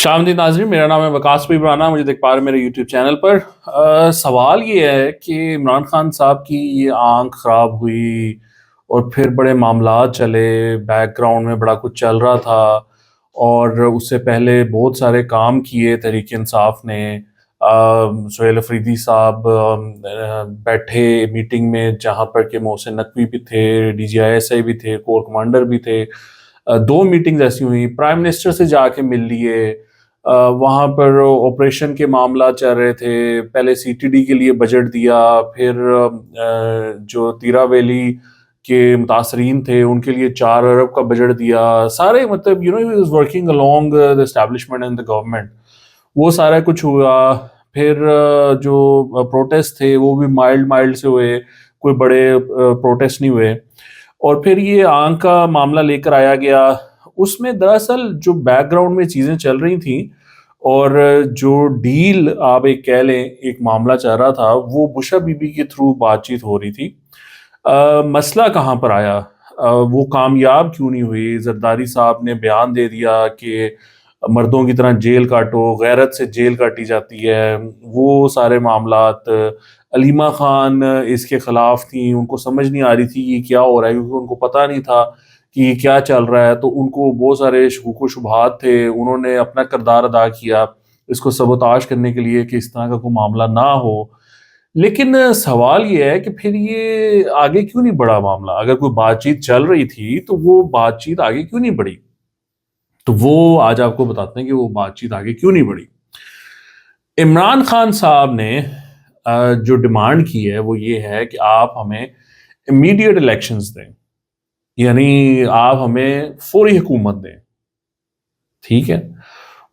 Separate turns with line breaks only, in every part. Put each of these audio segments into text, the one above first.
खुशामदीद नाज़रीन, मेरा नाम है वकास भाई ब्राना। मुझे देख पा रहे हैं मेरे यूट्यूब चैनल पर। सवाल ये है कि इमरान खान साहब की ये आंख ख़राब हुई और फिर बड़े मामलात चले, बैकग्राउंड में बड़ा कुछ चल रहा था और उससे पहले बहुत सारे काम किए तहरीक इंसाफ ने। सुहेल अफरीदी साहब बैठे मीटिंग में जहाँ पर कि मोहसिन नकवी भी थे, DGISI भी थे, कोर कमांडर भी थे। दो मीटिंग्स ऐसी हुई, प्राइम मिनिस्टर से जाके मिल लिए। वहाँ पर ऑपरेशन के मामला चल रहे थे, पहले CTD के लिए बजट दिया, फिर जो तीरा वैली के मुतासरीन थे उनके लिए 4 अरब का बजट दिया। सारे मतलब he was working along the establishment and the government. वो सारा कुछ हुआ। फिर जो प्रोटेस्ट थे वो भी माइल्ड माइल्ड से हुए, कोई बड़े प्रोटेस्ट नहीं हुए। और फिर ये आंख का मामला लेकर आया गया। उसमें दरअसल जो बैकग्राउंड में चीज़ें चल रही थी और जो डील आप एक कह लें, एक मामला चल रहा था, वो बुशरा बीबी के थ्रू बातचीत हो रही थी। मसला कहाँ पर आया? वो कामयाब क्यों नहीं हुई? जरदारी साहब ने बयान दे दिया कि मर्दों की तरह जेल काटो, गैरत से जेल काटी जाती है। वो सारे मामलात, अलीमा खान इसके खिलाफ थी, उनको समझ नहीं आ रही थी ये क्या हो रहा है, क्योंकि उनको पता नहीं था कि ये क्या चल रहा है। तो उनको बहुत सारे शकूक व शुबहात थे, उन्होंने अपना किरदार अदा किया इसको सबोताश करने के लिए कि इस तरह का कोई मामला ना हो। लेकिन सवाल ये है कि फिर ये आगे क्यों नहीं बढ़ा मामला? अगर कोई बातचीत चल रही थी तो वो बातचीत आगे क्यों नहीं बढ़ी? तो वो आज आपको बताते हैं कि वो बातचीत आगे क्यों नहीं बढ़ी। इमरान खान साहब ने जो डिमांड की है वो ये है कि आप हमें इमीडिएट इलेक्शंस दें, यानी आप हमें फौरी हुकूमत दें। ठीक है,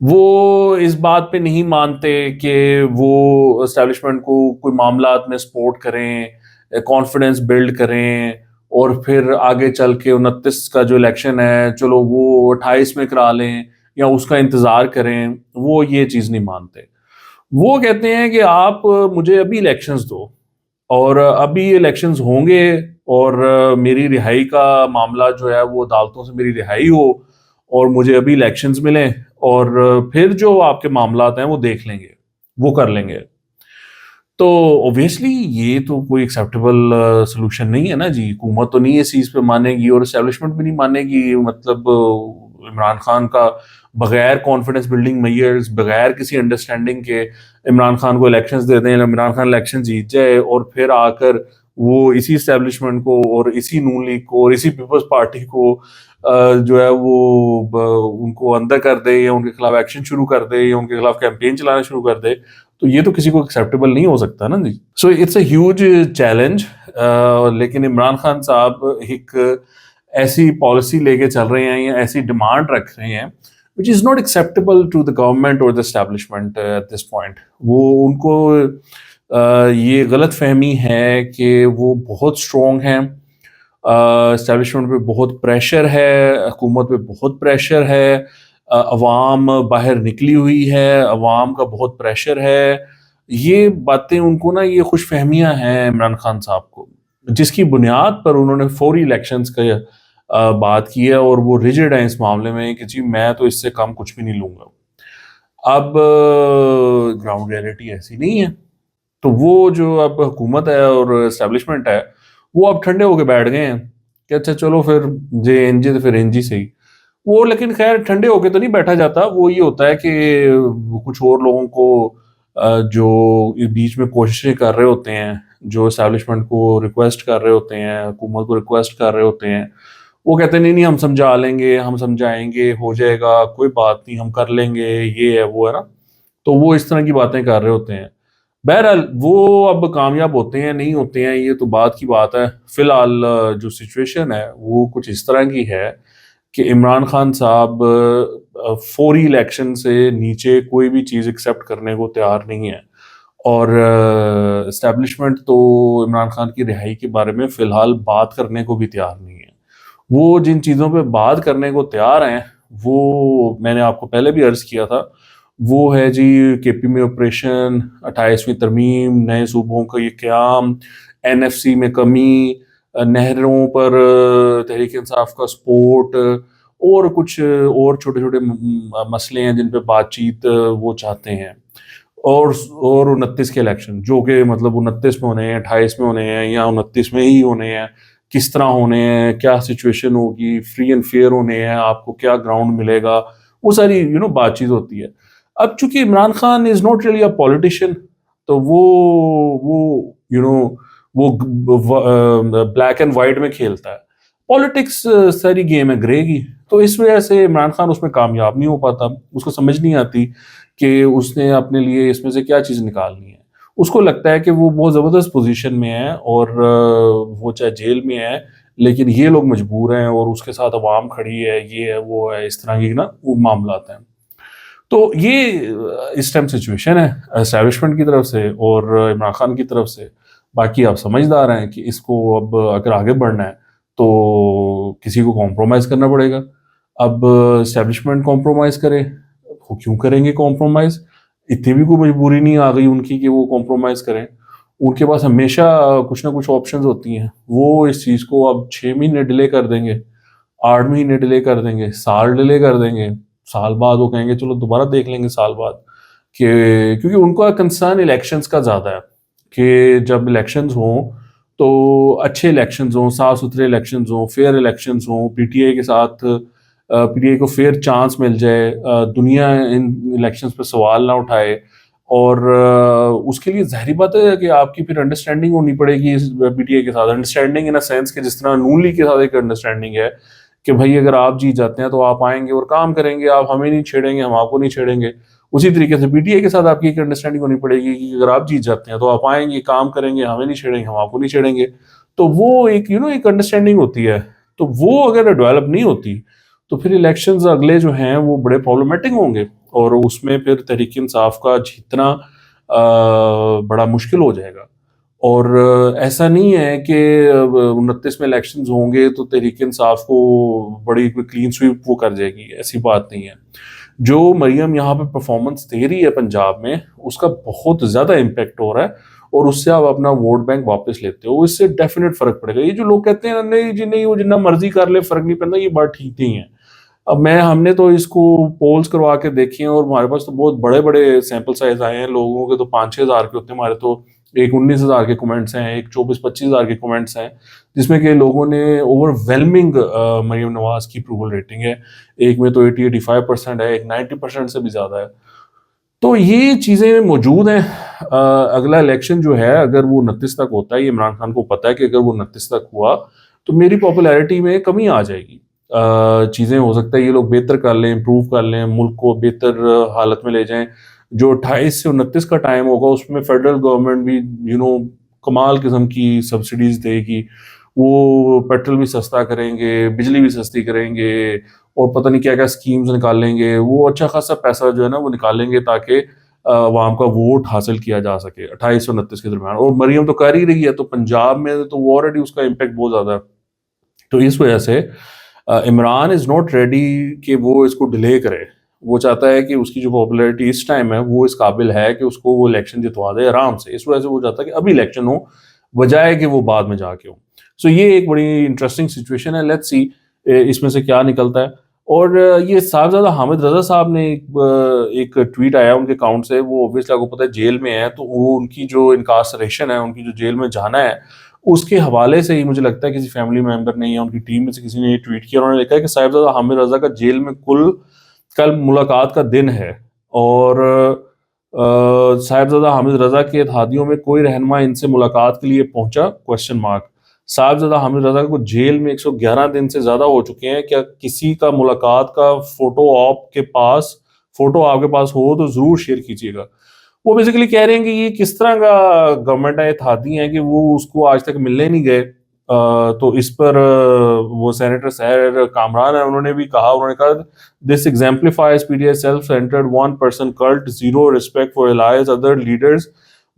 वो इस बात पे नहीं मानते कि वो एस्टेब्लिशमेंट को कोई मामलात में सपोर्ट करें, कॉन्फिडेंस बिल्ड करें और फिर आगे चल के 29 का जो इलेक्शन है चलो वो 28 में करा लें या उसका इंतज़ार करें। वो ये चीज़ नहीं मानते। वो कहते हैं कि आप मुझे अभी इलेक्शंस दो और अभी इलेक्शंस होंगे और मेरी रिहाई का मामला जो है वो अदालतों से मेरी रिहाई हो और मुझे अभी इलेक्शंस मिलें और फिर जो आपके मामलात हैं वो देख लेंगे, वो कर लेंगे। तो ऑब्वियसली ये तो कोई एक्सेप्टेबल सॉल्यूशन नहीं है ना जी। हुकूमत तो नहीं इस चीज़ पे मानेगी और एस्टेब्लिशमेंट भी नहीं मानेगी। मतलब इमरान खान का बगैर कॉन्फिडेंस बिल्डिंग मेजर्स, बगैर किसी अंडरस्टैंडिंग के इमरान खान को इलेक्शंस दे दें, इमरान खान इलेक्शन जीत जाए और फिर आकर वो इसी एस्टेब्लिशमेंट को और इसी नून लीग को और इसी पीपल्स पार्टी को जो है वो उनको अंदर कर दे या उनके खिलाफ एक्शन शुरू कर दे या उनके खिलाफ कैंपेन चलाना शुरू कर दे, तो ये तो किसी को एक्सेप्टेबल नहीं हो सकता ना जी। So it's a huge challenge. लेकिन इमरान खान साहब एक ऐसी पॉलिसी लेके चल रहे हैं या ऐसी डिमांड रख रहे हैं which is not acceptable to the government और the establishment at this point. वो उनको ये गलत फहमी है कि वो बहुत स्ट्रॉन्ग हैं, एस्टेब्लिशमेंट पे बहुत प्रेशर है, हुकूमत पे बहुत प्रेशर है, अवाम बाहर निकली हुई है, अवाम का बहुत प्रेशर है। ये बातें उनको ना, ये खुश फहमियाँ हैं इमरान खान साहब को, जिसकी बुनियाद पर उन्होंने फौरी इलेक्शंस का बात की है और वो रिजिड है इस मामले में कि जी मैं तो इससे कम कुछ भी नहीं लूँगा। अब ग्राउंड रियलिटी ऐसी नहीं है। तो वो जो अब हुकूमत है और एस्टेब्लिशमेंट है, वो अब ठंडे होके बैठ गए हैं कि अच्छा चलो फिर जे एनजी तो फिर एनजी सही। वो लेकिन खैर ठंडे होके तो नहीं बैठा जाता। वो ये होता है कि कुछ और लोगों को जो इस बीच में कोशिशें कर रहे होते हैं, जो एस्टेब्लिशमेंट को रिक्वेस्ट कर रहे होते हैं, हुकूमत को रिक्वेस्ट कर रहे होते हैं, वो कहते हैं नहीं नहीं हम समझा लेंगे, हम समझाएंगे, हो जाएगा, कोई बात नहीं, हम कर लेंगे, ये है वो है ना। तो वो इस तरह की बातें कर रहे होते हैं। बहरहाल वो अब कामयाब होते हैं नहीं होते हैं ये तो बात की बात है। फिलहाल जो सिचुएशन है वो कुछ इस तरह की है कि इमरान खान साहब फौरी इलेक्शन से नीचे कोई भी चीज़ एक्सेप्ट करने को तैयार नहीं है और इस्टेब्लिशमेंट तो इमरान खान की रिहाई के बारे में फ़िलहाल बात करने को भी तैयार नहीं है। वो जिन चीज़ों पे बात करने को तैयार हैं, वो मैंने आपको पहले भी अर्ज़ किया था। वो है जी केपी में ऑपरेशन, 28वीं तरमीम, नए सूबों का ये क़याम, एनएफसी में कमी, नहरों पर तहरीक इंसाफ का सपोर्ट और कुछ और छोटे-छोटे मसले हैं जिन पे बातचीत वो चाहते हैं। और 29 के इलेक्शन जो कि मतलब 29 में होने हैं, 28 में होने हैं या 29 में ही होने हैं, किस तरह होने हैं, क्या सिचुएशन होगी, फ्री एंड फेयर होने हैं, आपको क्या ग्राउंड मिलेगा, वो सारी बातचीत होती है। अब चूँकि Imran Khan is not really a politician, तो वो वो ब्लैक एंड व्हाइट में खेलता है। पॉलिटिक्स सारी गेम है ग्रे की, तो इस वजह से इमरान खान उसमें कामयाब नहीं हो पाता। उसको समझ नहीं आती कि उसने अपने लिए इसमें से क्या चीज़ निकालनी है। उसको लगता है कि वो बहुत ज़बरदस्त पोज़ीशन में है और वो चाहे जेल में है, लेकिन ये लोग मजबूर हैं और उसके साथ अवाम खड़ी है, ये है, वो है, इस तरह की वो मामलात हैं। तो ये इस टाइम सिचुएशन है एस्टैब्लिशमेंट की तरफ से और इमरान खान की तरफ से। बाकी आप समझदार हैं कि इसको अब अगर आगे बढ़ना है, तो किसी को कॉम्प्रोमाइज़ करना पड़ेगा। अब एस्टैब्लिशमेंट कॉम्प्रोमाइज़ करे, वो क्यों करेंगे कॉम्प्रोमाइज़? इतनी भी कोई मजबूरी नहीं आ गई उनकी कि वो कॉम्प्रोमाइज़ करें। उनके पास हमेशा कुछ ना कुछ ऑप्शंस होती हैं। वो इस चीज़ को अब 6 महीने डिले कर देंगे, 8 महीने डिले कर देंगे, साल डिले कर देंगे। साल बाद वो कहेंगे चलो दोबारा देख लेंगे साल बाद कि क्योंकि उनका कंसर्न इलेक्शंस का ज़्यादा है कि जब इलेक्शंस हों तो अच्छे इलेक्शंस हों, साफ-सुथरे इलेक्शंस हों, फेयर इलेक्शंस हों, पीटीआई के साथ पीटीआई को फेयर चांस मिल जाए, दुनिया इन इलेक्शंस पे सवाल ना उठाए और उसके लिए ज़ाहिर बात है कि आपकी फिर अंडरस्टैंडिंग होनी पड़ेगी इस पीटीआई के साथ। अंडरस्टैंडिंग इन अ सेंस कि जिस तरह नून लीग के साथ एक अंडरस्टैंडिंग है कि भाई अगर आप जीत जाते हैं तो आप आएँगे और काम करेंगे, आप हमें नहीं छेड़ेंगे, हम आपको नहीं छेड़ेंगे। उसी तरीके से पीटीआई के साथ आपकी एक अंडरस्टैंडिंग होनी पड़ेगी कि अगर आप जीत जाते हैं तो आप आएँगे, काम करेंगे, हमें नहीं छेड़ेंगे, हम आपको नहीं छेड़ेंगे। तो वो एक एक अंडरस्टैंडिंग होती है। तो वो अगर डेवलप नहीं होती, तो फिर इलेक्शंस अगले जो हैं वो बड़े प्रॉब्लमैटिक होंगे और उसमें फिर तहरीक-ए-इंसाफ का जीतना बड़ा मुश्किल हो जाएगा। और ऐसा नहीं है कि अब 29 में इलेक्शंस होंगे तो तहरीक-ए-इंसाफ को बड़ी कोई क्लीन स्वीप वो कर जाएगी, ऐसी बात नहीं है। जो मरियम यहाँ पे परफॉर्मेंस दे रही है पंजाब में, उसका बहुत ज़्यादा इम्पैक्ट हो रहा है और उससे आप अपना वोट बैंक वापस लेते हो, इससे डेफिनेट फ़र्क पड़ेगा। ये जो लोग कहते हैं नहीं जी नहीं वो जितना मर्ज़ी कर ले फ़र्क नहीं पड़ता, ये बात ठीक नहीं है। अब हमने तो इसको पोल्स करवा के देखे हैं और हमारे पास तो बहुत बड़े-बड़े सैंपल साइज़ आए हैं, लोगों के तो 5-6 हज़ार के होते हैं, हमारे तो एक 19,000 के कमेंट्स हैं, एक 24-25 हज़ार के कमेंट्स हैं, जिसमें कि लोगों ने ओवरवेलमिंग मरीम नवाज़ की अप्रूवल रेटिंग है। एक में तो 80-85% है, एक 90% से भी ज़्यादा है। तो ये चीज़ें मौजूद हैं। अगला इलेक्शन जो है अगर वो 29 तक होता है, ये इमरान खान को पता है कि अगर वो 29 तक हुआ, तो मेरी पॉपुलैरिटी में कमी आ जाएगी। चीज़ें हो सकता है ये लोग बेहतर कर लें, इम्प्रूव कर लें, मुल्क को बेहतर हालत में ले जाएँ। जो 28 से 29 का टाइम होगा उसमें फेडरल गवर्नमेंट भी कमाल किस्म की सब्सिडीज़ देगी। वो पेट्रोल भी सस्ता करेंगे, बिजली भी सस्ती करेंगे और पता नहीं क्या-क्या स्कीम्स निकालेंगे। वो अच्छा खासा पैसा जो है ना वो निकालेंगे ताकि अवाम का वोट हासिल किया जा सके 28 से 29 के दरमियान और मरियम तो कर ही रही है, तो पंजाब में तो वो ऑलरेडी उसका इम्पैक्ट बहुत ज़्यादा है। तो इस वजह से इमरान इज़ नॉट रेडी कि वो इसको डिले करे। वो चाहता है कि उसकी जो पॉपुलैरिटी इस टाइम है, वो इस काबिल है कि उसको वो इलेक्शन जितवा दे आराम से। इस वजह से वो चाहता है कि अभी इलेक्शन हो, बजाए कि वो बाद में जाके हो। सो ये एक बड़ी इंटरेस्टिंग सिचुएशन है, लेट्स सी इसमें से क्या निकलता है। और ये साहबज़ादा हामिद रज़ा साहब ने एक ट्वीट आया उनके अकाउंट से, वो ऑब्वियसली आपको पता है जेल में है, तो वो उनकी जो इनकार्सरेशन है, उनकी जो जेल में जाना है, उसके हवाले से ही मुझे लगता है किसी फैमिली मेंबर ने या उनकी टीम में से किसी ने ये ट्वीट किया। उन्होंने लिखा है कि साहिबजादा हामिद रज़ा का जेल में कल मुलाकात का दिन है और साहिबजादा हामिद रज़ा के इत्तेहादियों में कोई रहनुमा इनसे मुलाकात के लिए पहुंचा? Question mark. साहिबजादा हामिद रज़ा को जेल में 111 दिन से ज़्यादा हो चुके हैं। क्या किसी का मुलाकात का फ़ोटो आपके पास हो तो ज़रूर शेयर कीजिएगा। वो बेसिकली कह रहे हैं कि ये किस तरह का गवर्नमेंट है, इत्तेहादी हैं कि वो उसको आज तक मिलने नहीं गए। तो इस पर वो सेनेटर सहर कामरान है, उन्होंने कहा this exemplifies PTI self centered one person cult, zero respect for allies other leaders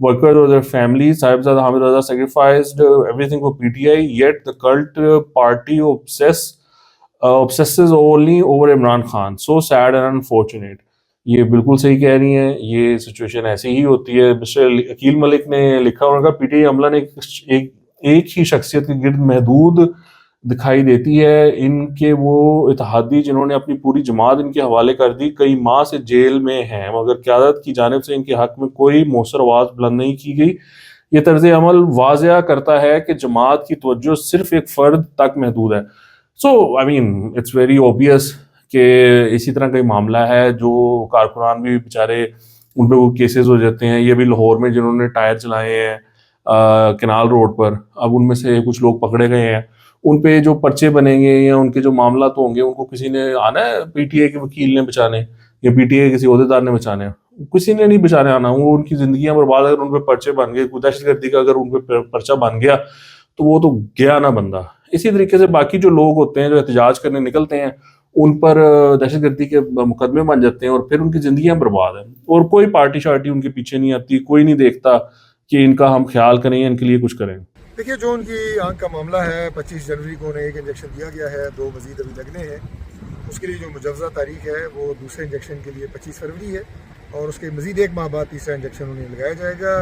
workers or their families. Sahibzada Hamid Raza sacrificed everything for PTI, yet the cult party obsesses only over Imran Khan. So sad and unfortunate. ये बिल्कुल सही कह रही हैं, ये situation ऐसी ही होती है। मिस्टर अकील मलिक ने लिखा, उन्होंने कहा पीटीआई अमला ने एक ही शख्सियत के गिर्द महदूद दिखाई देती है। इनके वो इत्तेहादी जिन्होंने अपनी पूरी जमात इनके हवाले कर दी, कई माह से जेल में हैं, मगर क़यादत की जानिब से इनके हक में कोई मौसर आवाज़ बुलंद नहीं की गई। ये तर्ज अमल वाज़िया करता है कि जमात की तवज्जो सिर्फ एक फ़र्द तक महदूद है। So I mean it's very obvious कि इसी तरह का मामला है, जो कारकुनान भी बेचारे, उन पे वो केसेस हो जाते हैं। ये भी लाहौर में जिन्होंने टायर चलाए हैं कैनाल रोड पर, अब उनमें से कुछ लोग पकड़े गए हैं, उन पे जो पर्चे बनेंगे या उनके जो मामला तो होंगे, उनको किसी ने आना है पीटीए के वकील ने बचाने, या पीटीए के किसी ओहदेदार ने बचाने? किसी ने नहीं बचाने आना। वो उनकी जिंदगियां बर्बाद, अगर उन पे पर्चे बन गए, दहशतगर्दी का अगर उन पे पर्चा बन गया तो वो तो गया ना बंदा। इसी तरीके से बाकी जो लोग होते हैं जो एहतजाज करने निकलते हैं, उन पर दहशतगर्दी के मुकदमे बन जाते हैं और फिर उनकी जिंदगियां बर्बाद है, और कोई पार्टी शार्टी उनके पीछे नहीं आती, कोई नहीं देखता कि इनका हम ख्याल करें या इनके लिए कुछ करें।
देखिए, जो उनकी आंख का मामला है, 25 जनवरी को उन्हें एक इंजेक्शन दिया गया है, 2 मजीद अभी लगने हैं। उसके लिए जो मुजव्वज़ा तारीख है वो दूसरे इंजेक्शन के लिए 25 फरवरी है, और उसके मजीद एक माह बाद तीसरा इंजेक्शन उन्हें लगाया जाएगा।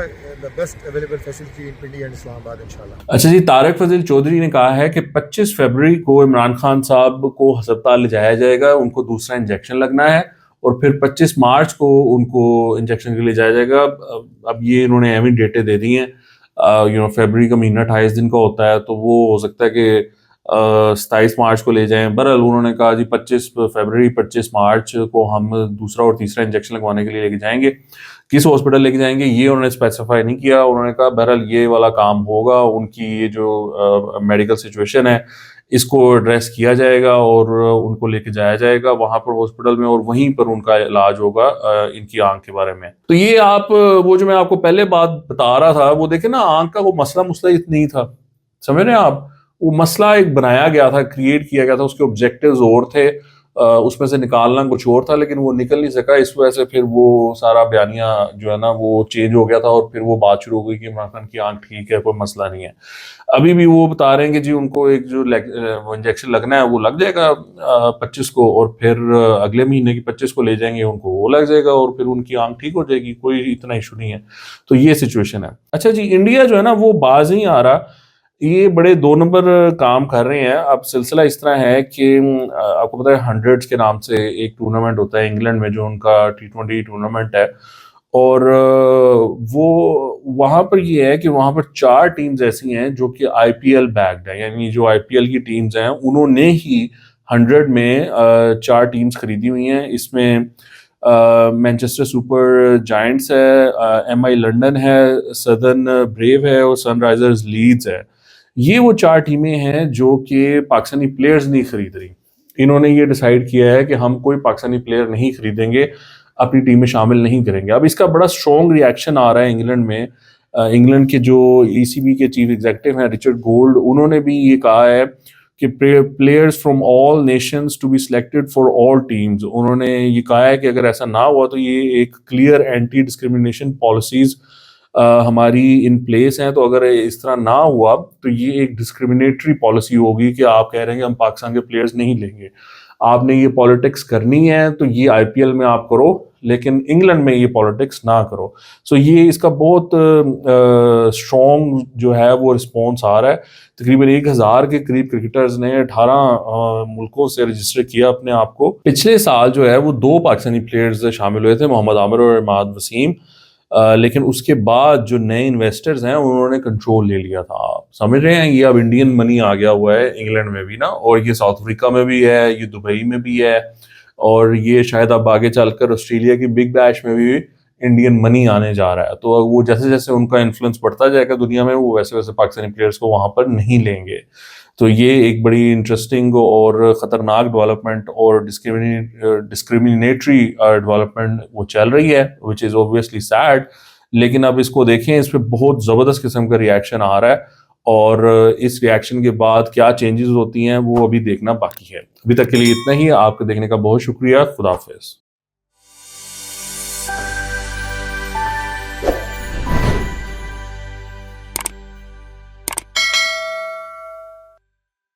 The best available facility in Pindi and Islamabad इंशाल्लाह।
अच्छा जी, तारिक फजील चौधरी ने कहा है कि 25 फरवरी को इमरान खान साहब को अस्पताल ले जाया जाएगा, उनको दूसरा इंजेक्शन लगना है, और फिर 25 मार्च को उनको इंजेक्शन के लिए जाया जाएगा। अब ये इन्होंने एवं डेटें दे दी हैं। फरवरी का महीना 28 दिन का होता है, तो वो हो सकता है कि 27 मार्च को ले जाएं। बहरहाल उन्होंने कहा जी 25 फरवरी 25 मार्च को हम दूसरा और तीसरा इंजेक्शन लगवाने के लिए लेके जाएंगे। किस हॉस्पिटल लेके जाएंगे ये उन्होंने स्पेसिफाई नहीं किया। उन्होंने कहा बहरहाल ये वाला काम होगा, उनकी ये जो मेडिकल सिचुएशन है इसको एड्रेस किया जाएगा और उनको लेके जाया जाएगा वहां पर हॉस्पिटल में, और वहीं पर उनका इलाज होगा इनकी आंख के बारे में। तो ये आप वो जो मैं आपको पहले बात बता रहा था, वो देखे ना, आंख का वो मसला इतना नहीं था, समझ रहे हैं आप? वो मसला एक बनाया गया था, क्रिएट किया गया था, उसके ऑब्जेक्टिव्स और थे, उसमें से निकालना कुछ और था, लेकिन वो निकल नहीं सका। इस वजह से फिर वो सारा बयानिया जो है ना वो चेंज हो गया था, और फिर वो बात शुरू हो गई कि इमरान खान की आंख ठीक है, कोई मसला नहीं है। अभी भी वो बता रहे हैं कि जी उनको एक जो इंजेक्शन लगना है वो लग जाएगा 25 को, और फिर अगले महीने की 25 को ले जाएंगे, उनको वो लग जाएगा और फिर उनकी आंख ठीक हो जाएगी, कोई इतना इशू नहीं है। तो ये सिचुएशन है। अच्छा जी, इंडिया जो है ना वो बाज नहीं आ रहा, ये बड़े 2 नंबर काम कर रहे हैं। अब सिलसिला इस तरह है कि आपको पता है हंड्रेड्स के नाम से एक टूर्नामेंट होता है इंग्लैंड में, जो उनका T20 टूर्नामेंट है, और वो वहाँ पर ये है कि वहाँ पर 4 टीम्स ऐसी हैं जो कि आईपीएल बैक्ड है, यानी जो आईपीएल की टीम्स हैं उन्होंने ही 100 में 4 टीम्स खरीदी हुई हैं। इसमें मैनचेस्टर सुपर जायंट्स है, एमआई लंदन है, सदर्न ब्रेव है और सनराइजर्स लीड्स है। ये वो 4 टीमें हैं जो कि पाकिस्तानी प्लेयर्स नहीं खरीद रही। इन्होंने ये डिसाइड किया है कि हम कोई पाकिस्तानी प्लेयर नहीं खरीदेंगे, अपनी टीम में शामिल नहीं करेंगे। अब इसका बड़ा स्ट्रॉन्ग रिएक्शन आ रहा है इंग्लैंड में। इंग्लैंड के जो ईसीबी के चीफ एग्जीक्यूटिव हैं रिचर्ड गोल्ड, उन्होंने भी ये कहा है कि players from all nations to be selected for all teams. उन्होंने ये कहा है कि अगर ऐसा ना हुआ तो ये एक क्लियर एंटी डिस्क्रिमिनेशन पॉलिसीज हमारी इन प्लेस हैं। तो अगर इस तरह ना हुआ तो ये एक डिस्क्रिमिनेटरी पॉलिसी होगी कि आप कह रहे हैं कि हम पाकिस्तान के प्लेयर्स नहीं लेंगे। आपने ये पॉलिटिक्स करनी है तो ये आईपीएल में आप करो, लेकिन इंग्लैंड में ये पॉलिटिक्स ना करो। सो ये इसका बहुत स्ट्रॉन्ग जो है वो रिस्पॉन्स आ रहा है। तकरीबन 1000 के करीब क्रिकेटर्स ने 18 मुल्कों से रजिस्टर किया अपने आप को। पिछले साल जो है वो 2 पाकिस्तानी प्लेयर्स शामिल हुए थे, मोहम्मद आमिर और इमाद वसीम। लेकिन उसके बाद जो नए इन्वेस्टर्स हैं उन्होंने कंट्रोल ले लिया था। आप समझ रहे हैं, ये अब इंडियन मनी आ गया हुआ है इंग्लैंड में भी ना, और ये साउथ अफ्रीका में भी है, ये दुबई में भी है, और ये शायद अब आगे चलकर ऑस्ट्रेलिया की बिग बैश में भी इंडियन मनी आने जा रहा है। तो वो जैसे जैसे उनका इन्फ्लुएंस बढ़ता जाएगा दुनिया में, वो वैसे वैसे पाकिस्तानी प्लेयर्स को वहां पर नहीं लेंगे। तो ये एक बड़ी इंटरेस्टिंग और ख़तरनाक डेवलपमेंट और डिस्क्रिमिनेटरी डेवलपमेंट वो चल रही है, विच इज़ ऑब्वियसली सैड। लेकिन अब इसको देखें, इस पर बहुत ज़बरदस्त किस्म का रिएक्शन आ रहा है, और इस रिएक्शन के बाद क्या चेंजेस होती हैं वो अभी देखना बाकी है। अभी तक के लिए इतना ही। आपके देखने का बहुत शुक्रिया। खुदा हाफिज़।